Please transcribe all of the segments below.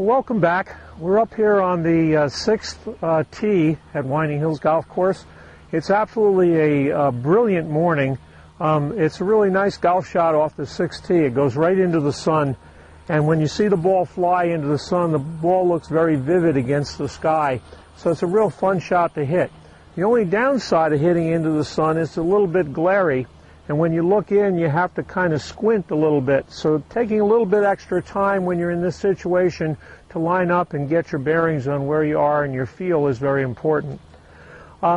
Welcome back. We're up here on the sixth tee at Winding Hills Golf Course. It's absolutely a brilliant morning. It's a really nice golf shot off the sixth tee. It goes right into the sun, and when you see the ball fly into the sun, the ball looks very vivid against the sky. So it's a real fun shot to hit. The only downside of hitting into the sun is it's a little bit glary, and when you look in, you have to kind of squint a little bit. So taking a little bit extra time when you're in this situation to line up and get your bearings on where you are and your feel is very important.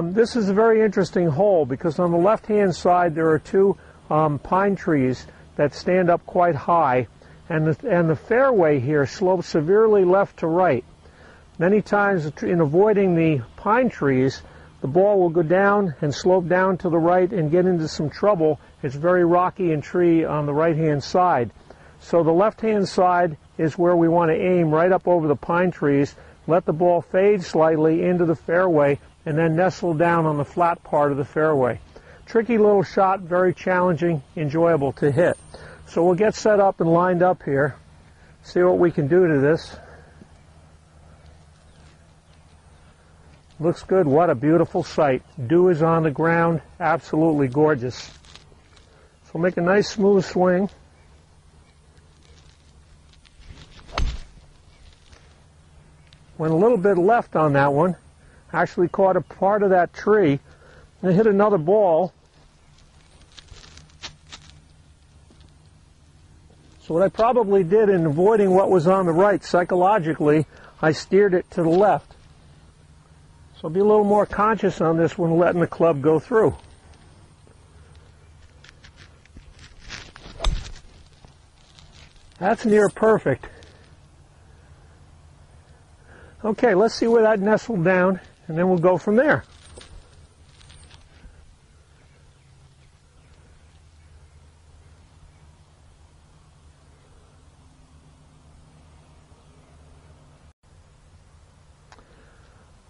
This is a very interesting hole because on the left-hand side there are two pine trees that stand up quite high, and the fairway here slopes severely left to right. Many times in avoiding the pine trees, the ball will go down and slope down to the right and get into some trouble. It's very rocky and tree on the right-hand side. So the left-hand side is where we want to aim, right up over the pine trees, let the ball fade slightly into the fairway, and then nestle down on the flat part of the fairway. Tricky little shot, very challenging, enjoyable to hit. So we'll get set up and lined up here, see what we can do to this. Looks good. What a beautiful sight. Dew is on the ground. Absolutely gorgeous. So we'll make a nice smooth swing. Went a little bit left on that one. Actually caught a part of that tree and hit another ball. So what I probably did in avoiding what was on the right, psychologically, I steered it to the left. So be a little more conscious on this when letting the club go through. That's near perfect. Okay, let's see where that nestled down, and then we'll go from there.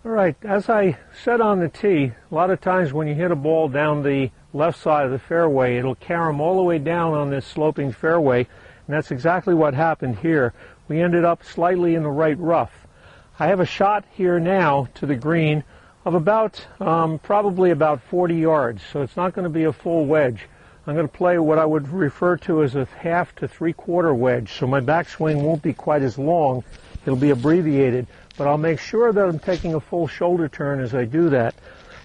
All right, as I said on the tee, a lot of times when you hit a ball down the left side of the fairway, it'll carom all the way down on this sloping fairway, and that's exactly what happened here. We ended up slightly in the right rough. I have a shot here now to the green of about, probably about 40 yards, so it's not going to be a full wedge. I'm going to play what I would refer to as a half to three-quarter wedge, so my backswing won't be quite as long. It'll be abbreviated, but I'll make sure that I'm taking a full shoulder turn as I do that.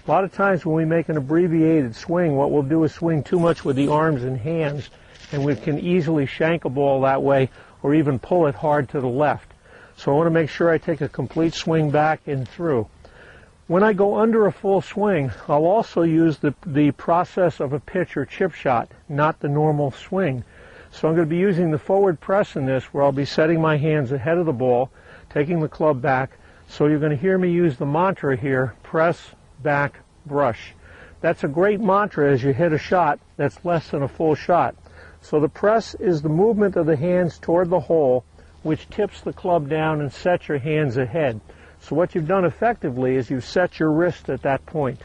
A lot of times when we make an abbreviated swing, what we'll do is swing too much with the arms and hands, and we can easily shank a ball that way or even pull it hard to the left. So I want to make sure I take a complete swing back and through. When I go under a full swing, I'll also use the process of a pitch or chip shot, not the normal swing. So I'm going to be using the forward press in this, where I'll be setting my hands ahead of the ball, taking the club back. So you're going to hear me use the mantra here, press, back, brush. That's a great mantra as you hit a shot that's less than a full shot. So the press is the movement of the hands toward the hole, which tips the club down and sets your hands ahead. So what you've done effectively is you've set your wrist at that point.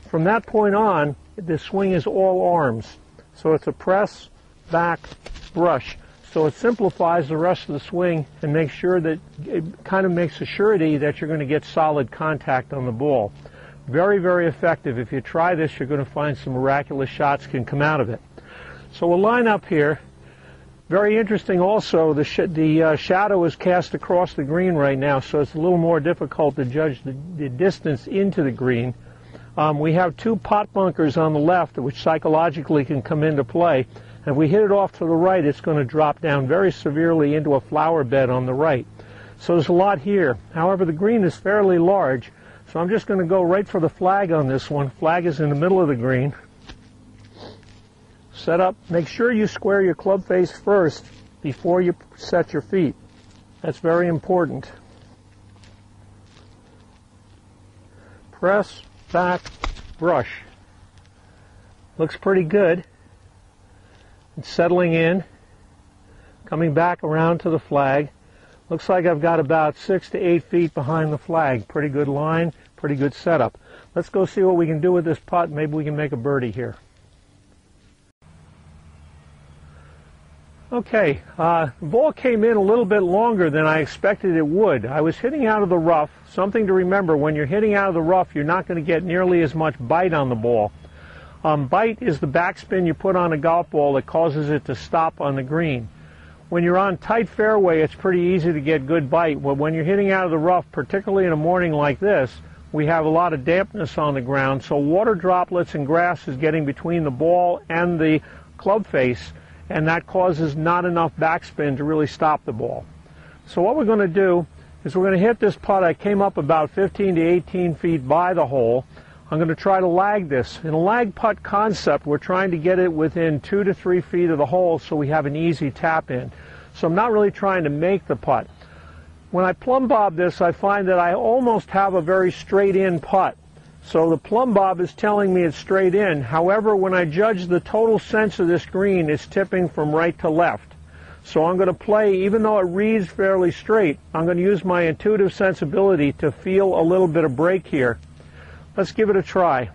From that point on, the swing is all arms. So it's a press, back, brush. So it simplifies the rest of the swing and makes sure that it kind of makes a surety that you're going to get solid contact on the ball. Very, very effective. If you try this, you're going to find some miraculous shots can come out of it. So we'll line up here. Very interesting also, the shadow is cast across the green right now, so it's a little more difficult to judge the distance into the green. We have two pot bunkers on the left, which psychologically can come into play. If we hit it off to the right, it's going to drop down very severely into a flower bed on the right. So there's a lot here. However, the green is fairly large, so I'm just going to go right for the flag on this one. Flag is in the middle of the green. Set up. Make sure you square your club face first before you set your feet. That's very important. Press, back, brush. Looks pretty good. It's settling in, coming back around to the flag. Looks like I've got about 6 to 8 feet behind the flag. Pretty good line, pretty good setup. Let's go see what we can do with this putt. Maybe we can make a birdie here. Okay, the ball came in a little bit longer than I expected it would. I was hitting out of the rough. Something to remember, when you're hitting out of the rough, you're not going to get nearly as much bite on the ball. Bite is the backspin you put on a golf ball that causes it to stop on the green. When you're on tight fairway, it's pretty easy to get good bite. But when you're hitting out of the rough, particularly in a morning like this, we have a lot of dampness on the ground, so water droplets and grass is getting between the ball and the club face, and that causes not enough backspin to really stop the ball. So what we're going to do is we're going to hit this putt. I came up about 15 to 18 feet by the hole. I'm going to try to lag this. In a lag putt concept, we're trying to get it within 2 to 3 feet of the hole so we have an easy tap in. So I'm not really trying to make the putt. When I plumb bob this, I find that I almost have a very straight in putt. So the plumb bob is telling me it's straight in. However, when I judge the total sense of this green, it's tipping from right to left. So I'm going to play, even though it reads fairly straight, I'm going to use my intuitive sensibility to feel a little bit of break here. Let's give it a try.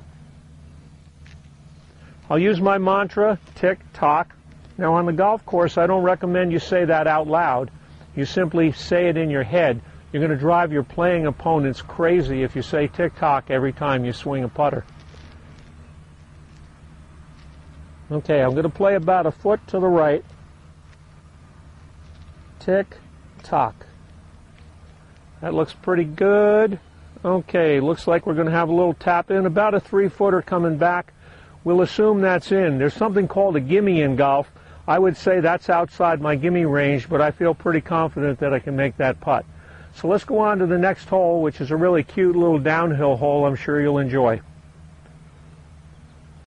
I'll use my mantra, tick-tock. Now on the golf course, I don't recommend you say that out loud. You simply say it in your head. You're going to drive your playing opponents crazy if you say tick-tock every time you swing a putter. Okay, I'm going to play about a foot to the right. Tick-tock. That looks pretty good. Okay, looks like we're going to have a little tap in, about a 3-footer coming back. We'll assume that's in. There's something called a gimme in golf. I would say that's outside my gimme range, but I feel pretty confident that I can make that putt. So let's go on to the next hole, which is a really cute little downhill hole I'm sure you'll enjoy.